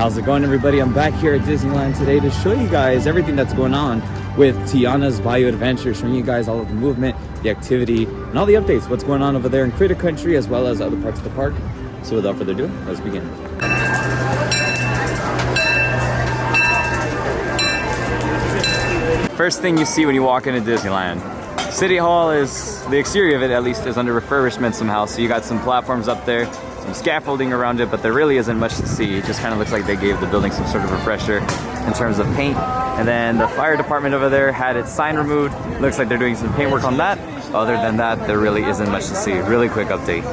How's it going, everybody? I'm back here at Disneyland today to show you guys everything that's going on with Tiana's Bayou Adventure, showing you guys all of the movement, the activity, and all the updates, what's going on over there in Critter Country as well as other parts of the park. So without further ado, let's begin. First thing you see when you walk into Disneyland, City Hall is, the exterior of it at least, is under refurbishment somehow. So you got some platforms up there, some scaffolding around it, but there really isn't much to see. It just kind of looks like they gave the building some sort of refresher in terms of paint. And then the fire department over there had its sign removed. Looks like they're doing some paint work on that. Other than that, there really isn't much to see. Really quick update.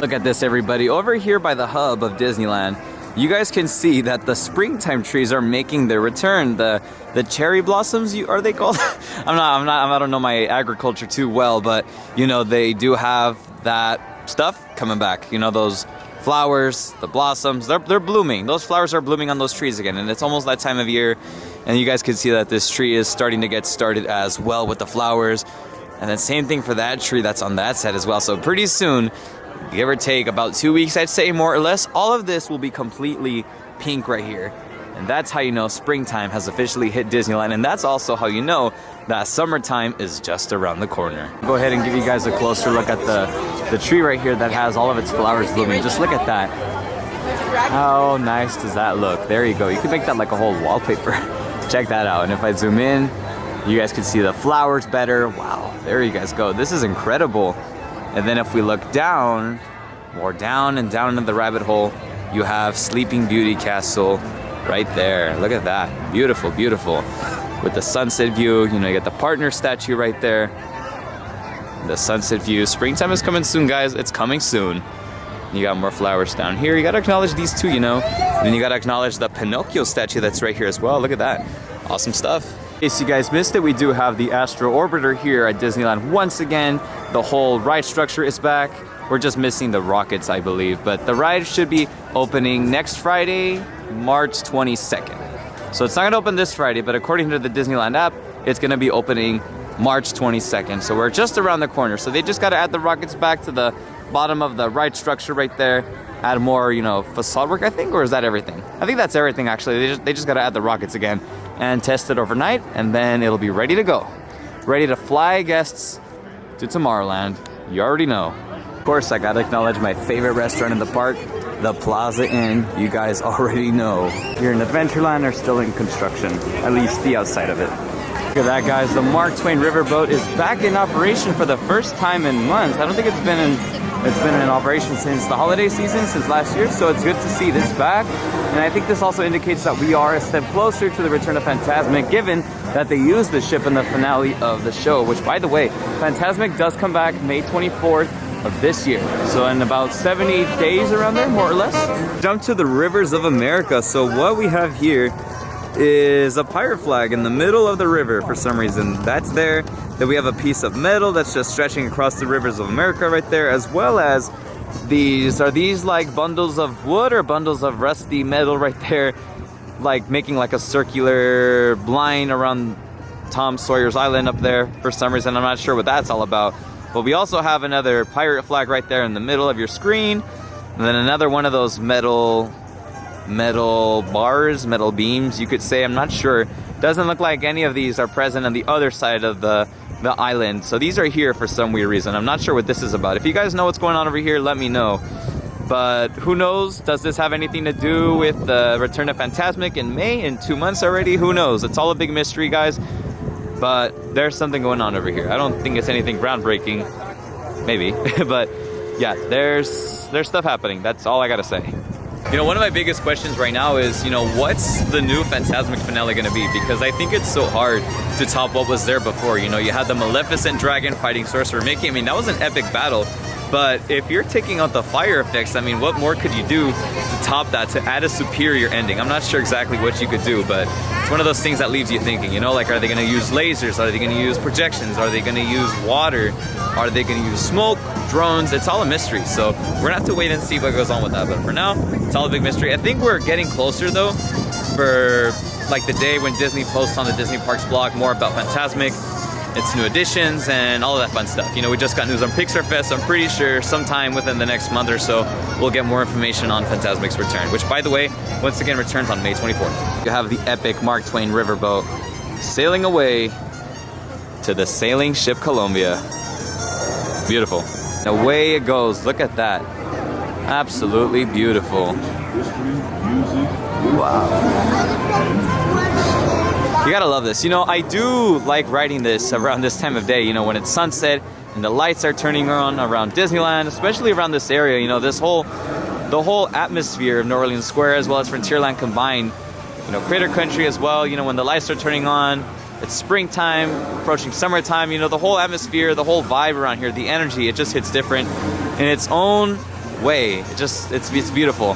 Look at this, everybody. Over here by the hub of Disneyland, you guys can see that the springtime trees are making their return. The cherry blossoms, are they called? I don't know my agriculture too well, but you know, they do have that stuff coming back. You know, those flowers, the blossoms, they're blooming. Those flowers are blooming on those trees again, and it's almost that time of year. And you guys can see that this tree is starting to get started as well with the flowers. And then same thing for that tree that's on that side as well. So pretty soon, give or take about 2 weeks, I'd say, more or less, all of this will be completely pink right here. And that's how you know springtime has officially hit Disneyland. And that's also how you know that summertime is just around the corner. Go ahead and give you guys a closer look at the tree right here that has all of its flowers blooming. Just look at that. How nice does that look? There you go. You can make that like a whole wallpaper. Check that out. And if I zoom in, you guys can see the flowers better. Wow, there you guys go. This is incredible. And then if we look down, more down and down into the rabbit hole, you have Sleeping Beauty Castle right there. Look at that. Beautiful, beautiful. With the sunset view, you know, you got the partner statue right there. The sunset view. Springtime is coming soon, guys. It's coming soon. You got more flowers down here. You got to acknowledge these two, you know. And then you got to acknowledge the Pinocchio statue that's right here as well. Look at that. Awesome stuff. In case you guys missed it, we do have the Astro Orbiter here at Disneyland once again. The whole ride structure is back. We're just missing the rockets, I believe. But the ride should be opening next Friday, March 22nd. So it's not going to open this Friday, but according to the Disneyland app, it's going to be opening March 22nd. So we're just around the corner. So they just got to add the rockets back to the bottom of the ride structure right there. Add more, you know, facade work, I think, or is that everything? I think that's everything, actually. They just got to add the rockets again and test it overnight, and then it'll be ready to go. Ready to fly guests to Tomorrowland. You already know. Of course, I gotta acknowledge my favorite restaurant in the park, the Plaza Inn. You guys already know. Here in Adventureland are still in construction, at least the outside of it. Look at that, guys. The Mark Twain Riverboat is back in operation for the first time in months. I don't think it's been in operation since the holiday season, since last year, so it's good to see this back. And I think this also indicates that we are a step closer to the return of Fantasmic, given that they used the ship in the finale of the show, which, by the way, Fantasmic does come back May 24th of this year. So in about 70 days around there, more or less. Jump to the Rivers of America. So what we have here is a pirate flag in the middle of the river for some reason. That's there. Then we have a piece of metal that's just stretching across the Rivers of America right there, as well as these. Are these like bundles of wood or bundles of rusty metal right there, like making like a circular line around Tom Sawyer's Island up there for some reason. I'm not sure what that's all about. But we also have another pirate flag right there in the middle of your screen, and then another one of those metal bars, metal beams, you could say. I'm not sure. Doesn't look like any of these are present on the other side of the island. So these are here for some weird reason. I'm not sure what this is about. If you guys know what's going on over here, let me know. But who knows? Does this have anything to do with the return of Fantasmic in May, in 2 months already? Who knows? It's all a big mystery, guys. But there's something going on over here. I don't think it's anything groundbreaking. Maybe. But yeah, there's stuff happening. That's all I gotta say. You know, one of my biggest questions right now is, you know, what's the new Fantasmic finale going to be? Because I think it's so hard to top what was there before. You know, you had the Maleficent Dragon fighting Sorcerer Mickey. I mean, that was an epic battle. But if you're taking out the fire effects, I mean, what more could you do to top that, to add a superior ending? I'm not sure exactly what you could do, but it's one of those things that leaves you thinking, you know, like, are they going to use lasers? Are they going to use projections? Are they going to use water? Are they going to use smoke, drones? It's all a mystery. So we're going to have to wait and see what goes on with that. But for now, it's all a big mystery. I think we're getting closer, though, for like the day when Disney posts on the Disney Parks blog more about Fantasmic. its new additions and all of that fun stuff. You know, we just got news on Pixar Fest, so I'm pretty sure sometime within the next month or so, we'll get more information on Fantasmic's return, which, by the way, once again returns on May 24th. You have the epic Mark Twain Riverboat sailing away to the sailing ship Columbia. Beautiful. Away it goes. Look at that. Absolutely beautiful. Wow. You gotta love this. You know, I do like riding this around this time of day, you know, when it's sunset and the lights are turning on around Disneyland, especially around this area. You know, the whole atmosphere of New Orleans Square as well as Frontierland combined, you know, Critter Country as well, you know, when the lights are turning on, it's springtime, approaching summertime, you know, the whole atmosphere, the whole vibe around here, the energy, it just hits different in its own way. It's beautiful.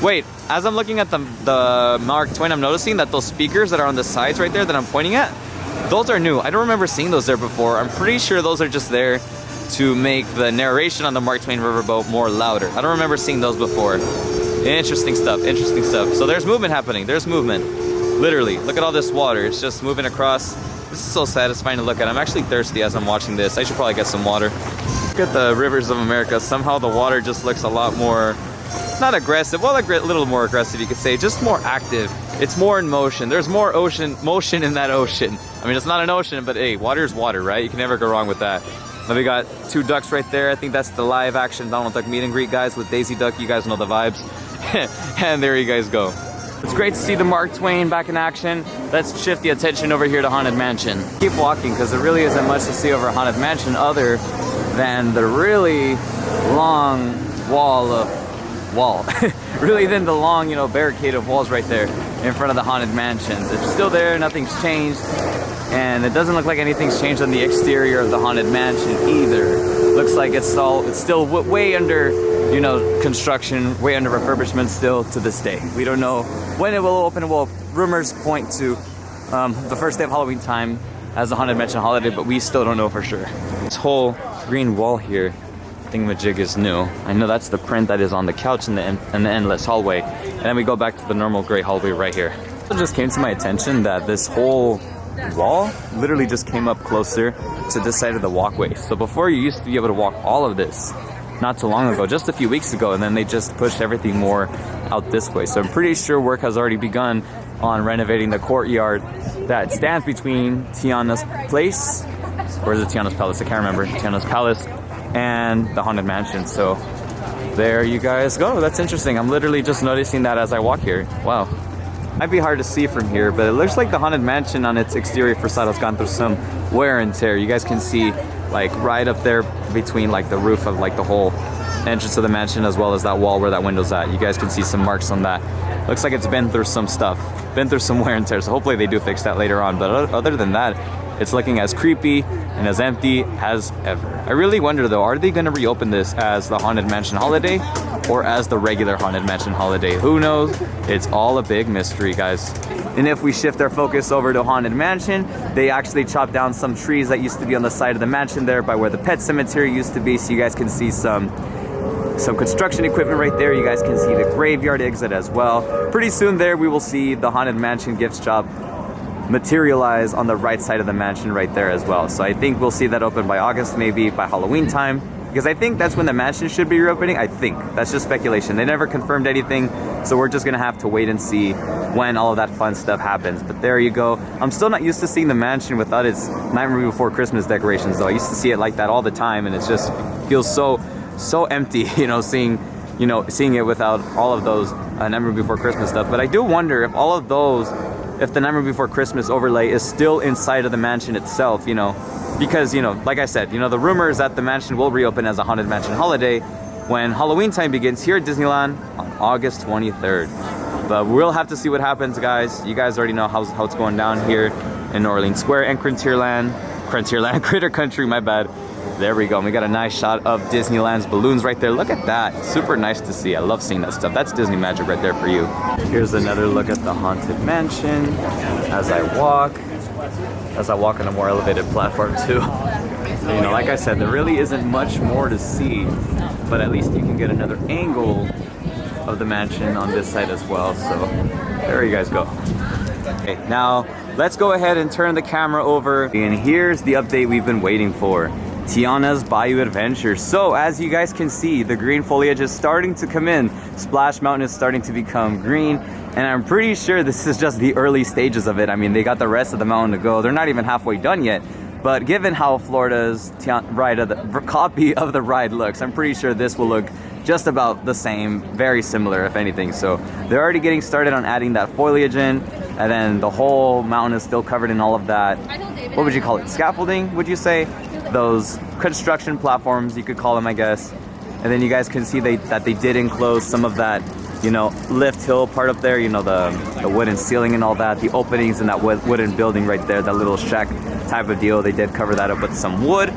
Wait, as I'm looking at the Mark Twain, I'm noticing that those speakers that are on the sides right there that I'm pointing at, those are new. I don't remember seeing those there before. I'm pretty sure those are just there to make the narration on the Mark Twain Riverboat more louder. I don't remember seeing those before. Interesting stuff, interesting stuff. So there's movement happening, there's movement. Literally, look at all this water. It's just moving across. This is so satisfying to look at. I'm actually thirsty as I'm watching this. I should probably get some water. Look at the rivers of America. Somehow the water just looks a lot more, not aggressive, well, a little more aggressive, you could say, just more active. It's more in motion. There's more motion in that ocean. I mean, it's not an ocean, but hey, water is water, right? You can never go wrong with that. Now we got two ducks right there. I think that's the live action Donald Duck meet and greet, guys, with Daisy Duck. You guys know the vibes. And there you guys go. It's great to see the Mark Twain back in action. Let's shift the attention over here to Haunted Mansion. Keep walking because there really isn't much to see over Haunted Mansion other than the really long really than the long, you know, barricade of walls right there in front of the Haunted Mansions. It's still there, nothing's changed, and it doesn't look like anything's changed on the exterior of the Haunted Mansion either. Looks like it's still way under, you know, construction, way under refurbishment still to this day. We don't know when it will open. Well, rumors point to the first day of Halloween time as the Haunted Mansion holiday, but we still don't know for sure. This whole green wall here, thingamajig, is new. I know that's the print that is on the couch in the endless hallway, and then we go back to the normal gray hallway right here. It just came to my attention that this whole wall literally just came up closer to this side of the walkway. So before, you used to be able to walk all of this not too long ago, just a few weeks ago, and then they just pushed everything more out this way. So I'm pretty sure work has already begun on renovating the courtyard that stands between Tiana's place, or is it Tiana's Palace? I can't remember. Tiana's Palace and the Haunted Mansion. So there you guys go. That's interesting. I'm literally just noticing that as I walk here. Wow. Might be hard to see from here, but it looks like the Haunted Mansion on its exterior facade has gone through some wear and tear. You guys can see, like, right up there between, like, the roof of, like, the whole entrance of the mansion, as well as that wall where that window's at. You guys can see some marks on that. Looks like it's been through some stuff, been through some wear and tear, so hopefully they do fix that later on. But other than that, it's looking as creepy and as empty as ever. I really wonder, though, are they going to reopen this as the Haunted Mansion Holiday or as the regular Haunted Mansion Holiday? Who knows? It's all a big mystery, guys. And if we shift our focus over to Haunted Mansion, they actually chopped down some trees that used to be on the side of the mansion there by where the pet cemetery used to be, so you guys can see some construction equipment right there. You guys can see the graveyard exit as well. Pretty soon there we will see the Haunted Mansion gift shop materialize on the right side of the mansion right there as well. So I think we'll see that open by August, maybe by Halloween time, because I think that's when the mansion should be reopening. I think that's just speculation. They never confirmed anything, so we're just gonna have to wait and see when all of that fun stuff happens. But there you go. I'm still not used to seeing the mansion without its Nightmare Before Christmas decorations, though. I used to see it like that all the time, and it just feels so empty, you know, seeing it without all of those Nightmare Before Christmas stuff. But I do wonder if all of those, if the Nightmare Before Christmas overlay is still inside of the mansion itself, you know, because, you know, like I said, you know, the rumor is that the mansion will reopen as a Haunted Mansion Holiday when Halloween time begins here at Disneyland on August 23rd. But we'll have to see what happens, guys. You guys already know how it's going down here in New Orleans Square and Critter Country, my bad. There we go. And we got a nice shot of Disneyland's balloons right there. Look at that. Super nice to see. I love seeing that stuff. That's Disney magic right there for you. Here's another look at the Haunted Mansion as I walk on a more elevated platform too. You know, like I said, there really isn't much more to see, but at least you can get another angle of the mansion on this side as well. So there you guys go. Okay, now let's go ahead and turn the camera over. And here's the update we've been waiting for. Tiana's Bayou Adventure. So as you guys can see, the green foliage is starting to come in. Splash Mountain is starting to become green. And I'm pretty sure this is just the early stages of it. I mean, they got the rest of the mountain to go. They're not even halfway done yet. But given how Florida's copy of the ride looks, I'm pretty sure this will look just about the same, very similar if anything. So they're already getting started on adding that foliage in, and then the whole mountain is still covered in all of that, what would you call it, scaffolding, would you say? Those construction platforms, you could call them, I guess. And then you guys can see that they did enclose some of that, you know, lift hill part up there, you know, the wooden ceiling and all that, the openings in that wooden building right there, that little shack type of deal. They did cover that up with some wood.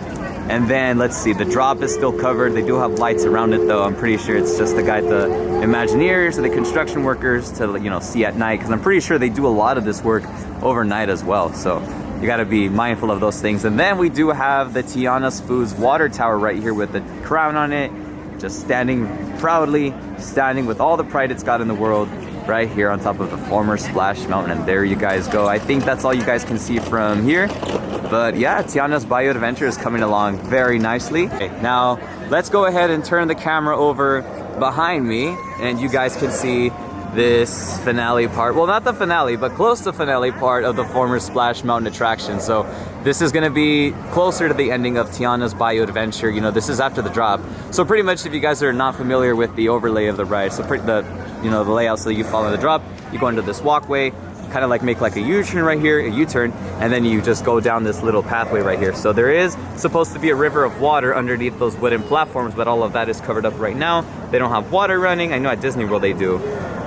And then let's see, the drop is still covered. They do have lights around it though. I'm pretty sure it's just to guide the Imagineers or the construction workers to, you know, see at night, because I'm pretty sure they do a lot of this work overnight as well. So you got to be mindful of those things. And then we do have the Tiana's Foods water tower right here with the crown on it, just standing proudly, standing with all the pride it's got in the world right here on top of the former Splash Mountain. And there you guys go. I think that's all you guys can see from here. But yeah, Tiana's Bayou Adventure is coming along very nicely. Okay, now let's go ahead and turn the camera over behind me, and you guys can see this finale part. Well, not the finale, but close to finale part of the former Splash Mountain attraction. So this is gonna be closer to the ending of Tiana's Bayou Adventure. You know, this is after the drop. So pretty much, if you guys are not familiar with the overlay of the ride, so the layout, so you follow the drop, you go into this walkway, kind of like make like a U-turn right here, a U-turn, and then you just go down this little pathway right here. So there is supposed to be a river of water underneath those wooden platforms, but all of that is covered up right now. They don't have water running. I know at Disney World they do.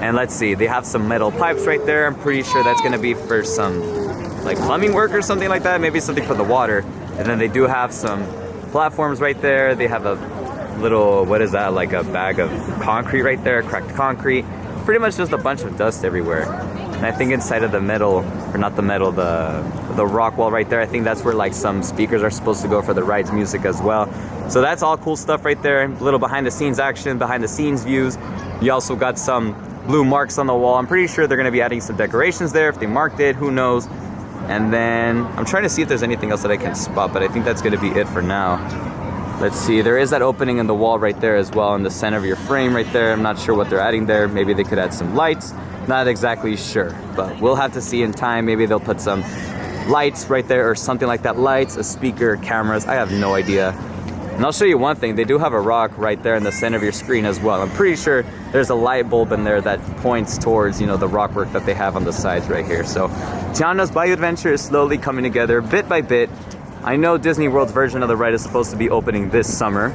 And let's see, they have some metal pipes right there. I'm pretty sure that's gonna be for some like plumbing work or something like that, maybe something for the water. And then they do have some platforms right there. They have a little, what is that, like a bag of concrete right there, cracked concrete. Pretty much just a bunch of dust everywhere. And I think inside of the metal, or not the metal, the rock wall right there, I think that's where like some speakers are supposed to go for the ride's music as well. So that's all cool stuff right there. A little behind the scenes action, behind the scenes views. You also got some blue marks on the wall. I'm pretty sure they're gonna be adding some decorations there. If they marked it, who knows? And then I'm trying to see if there's anything else that I can spot, but I think that's gonna be it for now. Let's see, there is that opening in the wall right there as well in the center of your frame right there. I'm not sure what they're adding there. Maybe they could add some lights. Not exactly sure, but we'll have to see in time. Maybe they'll put some lights right there or something like that. Lights, a speaker, cameras, I have no idea. And I'll show you one thing, they do have a rock right there in the center of your screen as well. I'm pretty sure there's a light bulb in there that points towards, you know, the rock work that they have on the sides right here. So Tiana's Bayou Adventure is slowly coming together bit by bit. I know Disney World's version of the ride is supposed to be opening this summer,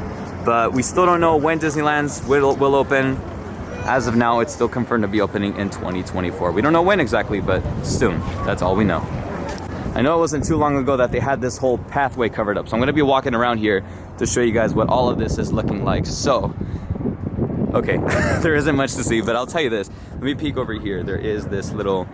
but we still don't know when Disneyland's will open. As of now, it's still confirmed to be opening in 2024. We don't know when exactly, but soon. That's all we know. I know it wasn't too long ago that they had this whole pathway covered up, so I'm gonna be walking around here to show you guys what all of this is looking like. So, okay, there isn't much to see, but I'll tell you this. Let me peek over here. There is this little,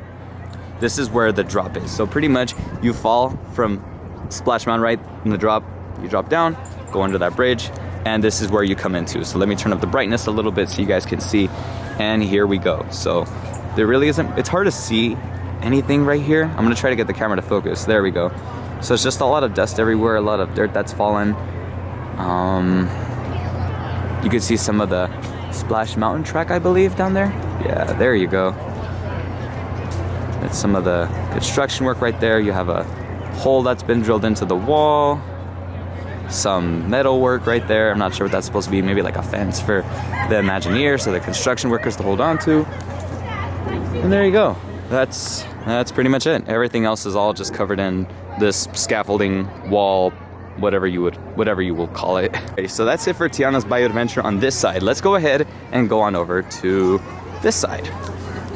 this is where the drop is. So pretty much you fall from Splash Mountain right in the drop, you drop down, go under that bridge, and this is where you come into. So let me turn up the brightness a little bit so you guys can see, and here we go. So there really isn't, it's hard to see anything right here. I'm gonna try to get the camera to focus. There we go. So it's just a lot of dust everywhere, a lot of dirt that's fallen. You can see some of the Splash Mountain track, I believe, down there. Yeah, there you go. That's some of the construction work right there. You have a hole that's been drilled into the wall. Some metal work right there. I'm not sure what that's supposed to be. Maybe like a fence for the Imagineers, so the construction workers to hold on to. And there you go. That's pretty much it. Everything else is all just covered in this scaffolding wall, whatever you will call it. Okay, so that's it for Tiana's Bayou Adventure on this side. Let's go ahead and go on over to this side.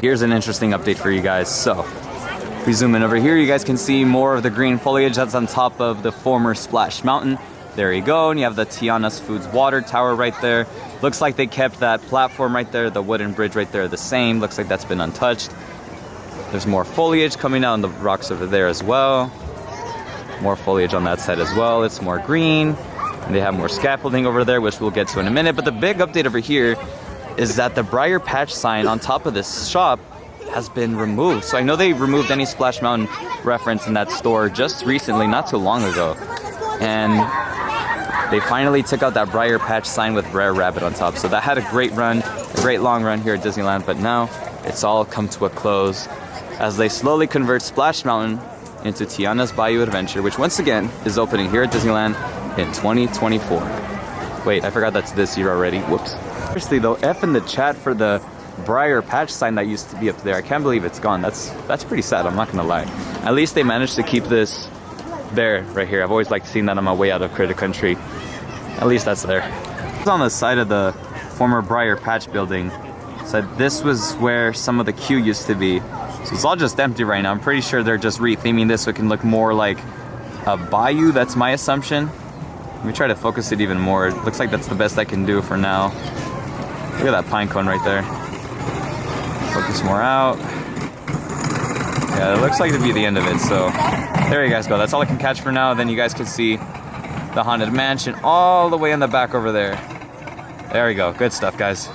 Here's an interesting update for you guys. So if we zoom in over here, you guys can see more of the green foliage that's on top of the former Splash Mountain. There you go, and you have the Tiana's Foods water tower right there. Looks like they kept that platform right there, the wooden bridge right there the same. Looks like that's been untouched. There's more foliage coming out on the rocks over there as well. More foliage on that side as well. It's more green. And they have more scaffolding over there, which we'll get to in a minute. But the big update over here is that the Briar Patch sign on top of this shop has been removed. So I know they removed any Splash Mountain reference in that store just recently, not too long ago. And they finally took out that Briar Patch sign with Rare Rabbit on top. So that had a great run, a great long run here at Disneyland, but now it's all come to a close as they slowly convert Splash Mountain into Tiana's Bayou Adventure, which once again is opening here at Disneyland in 2024. Wait, I forgot that's this year already. Whoops. Seriously though, F in the chat for the Briar Patch sign that used to be up there. I can't believe it's gone. That's pretty sad, I'm not gonna lie. At least they managed to keep this there, right here. I've always liked seeing that on my way out of Critter Country. At least that's there. It's on the side of the former Briar Patch building. So this was where some of the queue used to be. So it's all just empty right now. I'm pretty sure they're just re-theming this so it can look more like a bayou. That's my assumption. Let me try to focus it even more. It looks like that's the best I can do for now. Look at that pine cone right there. Focus more out. Yeah, it looks like to be the end of it. So there you guys go. That's all I can catch for now. Then you guys can see the Haunted Mansion all the way in the back over there. There we go. Good stuff, guys.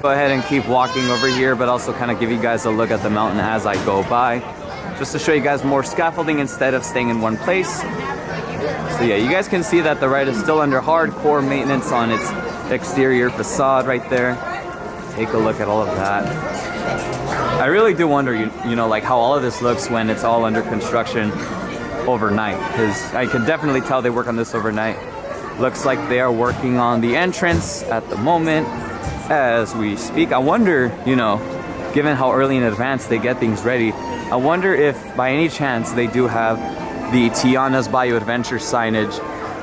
Go ahead and keep walking over here, but also kind of give you guys a look at the mountain as I go by, just to show you guys more scaffolding instead of staying in one place. So yeah, you guys can see that the ride is still under hardcore maintenance on its exterior facade right there. Take a look at all of that. I really do wonder, you know, like how all of this looks when it's all under construction overnight, because I can definitely tell they work on this overnight. Looks like they are working on the entrance at the moment as we speak. I wonder, you know, given how early in advance they get things ready, I wonder if by any chance they do have the Tiana's Bayou Adventure signage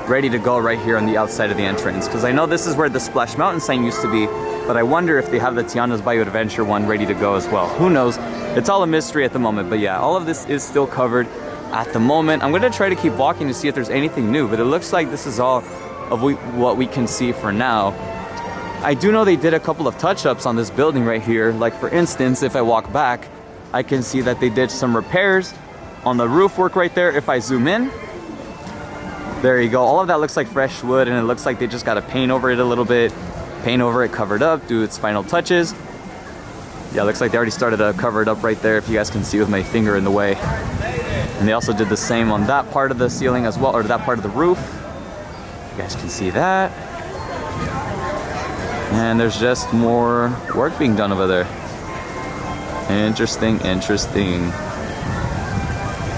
ready to go right here on the outside of the entrance, because I know this is where the Splash Mountain sign used to be, but I wonder if they have the Tiana's Bayou Adventure one ready to go as well. Who knows? It's all a mystery at the moment, but yeah, all of this is still covered at the moment. I'm going to try to keep walking to see if there's anything new, but it looks like this is all of what we can see for now. I do know they did a couple of touch-ups on this building right here. Like for instance, if I walk back, I can see that they did some repairs on the roof work right there. If I zoom in, there you go. All of that looks like fresh wood, and it looks like they just got to paint over it a little bit, paint over it, cover it up, do its final touches. Yeah, looks like they already started to cover it up right there, if you guys can see with my finger in the way. And they also did the same on that part of the ceiling as well, or that part of the roof. You guys can see that. And there's just more work being done over there. Interesting, interesting.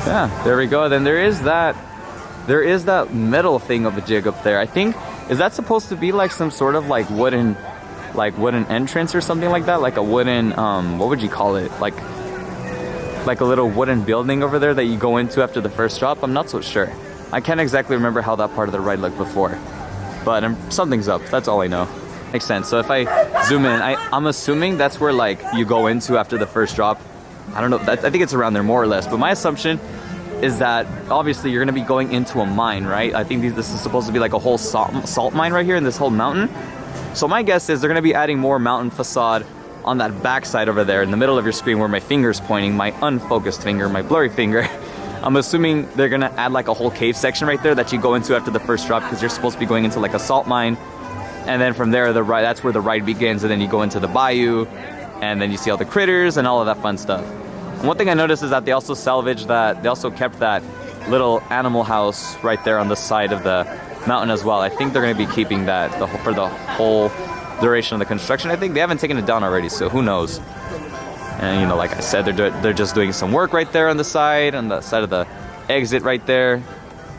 Yeah, there we go. Then there is that metal thing of a jig up there. I think, is that supposed to be like some sort of like wooden entrance or something like that? Like a wooden, what would you call it? Like a little wooden building over there that you go into after the first drop? I'm not so sure. I can't exactly remember how that part of the ride looked before, but something's up. That's all I know. Makes sense. So if I zoom in, I'm assuming that's where like you go into after the first drop. I don't know. I think it's around there more or less. But my assumption is that obviously you're going to be going into a mine, right? I think this is supposed to be like a whole salt mine right here in this whole mountain. So my guess is they're going to be adding more mountain facade on that backside over there in the middle of your screen where my finger's pointing, my unfocused finger, my blurry finger. I'm assuming they're going to add like a whole cave section right there that you go into after the first drop, because you're supposed to be going into like a salt mine. And then from there, that's where the ride begins. And then you go into the bayou, and then you see all the critters and all of that fun stuff. And one thing I noticed is that they also salvaged that. They also kept that little animal house right there on the side of the mountain as well. I think they're going to be keeping that for the whole duration of the construction. I think they haven't taken it down already, so who knows? And you know, like I said, they're just doing some work right there on the side of the exit right there,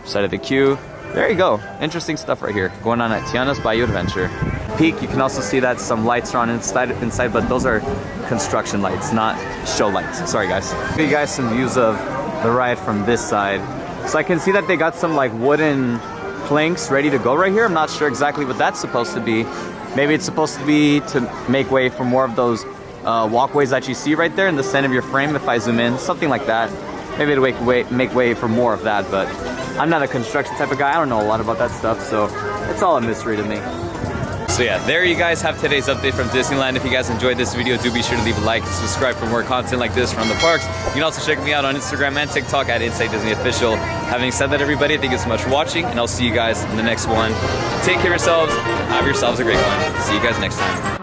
side of the queue. There you go. Interesting stuff right here going on at Tiana's Bayou Adventure. Peak, you can also see that some lights are on inside, but those are construction lights, not show lights. Sorry guys. I'll give you guys some views of the ride from this side. So I can see that they got some like wooden planks ready to go right here. I'm not sure exactly what that's supposed to be. Maybe it's supposed to be to make way for more of those walkways that you see right there in the center of your frame. If I zoom in, something like that. Maybe to make way for more of that, but I'm not a construction type of guy. I don't know a lot about that stuff, so it's all a mystery to me. So yeah, there you guys have today's update from Disneyland. If you guys enjoyed this video, do be sure to leave a like and subscribe for more content like this from the parks. You can also check me out on Instagram and TikTok at Inside Disney Official. Having said that, everybody, thank you so much for watching, and I'll see you guys in the next one. Take care of yourselves. Have yourselves a great one. See you guys next time.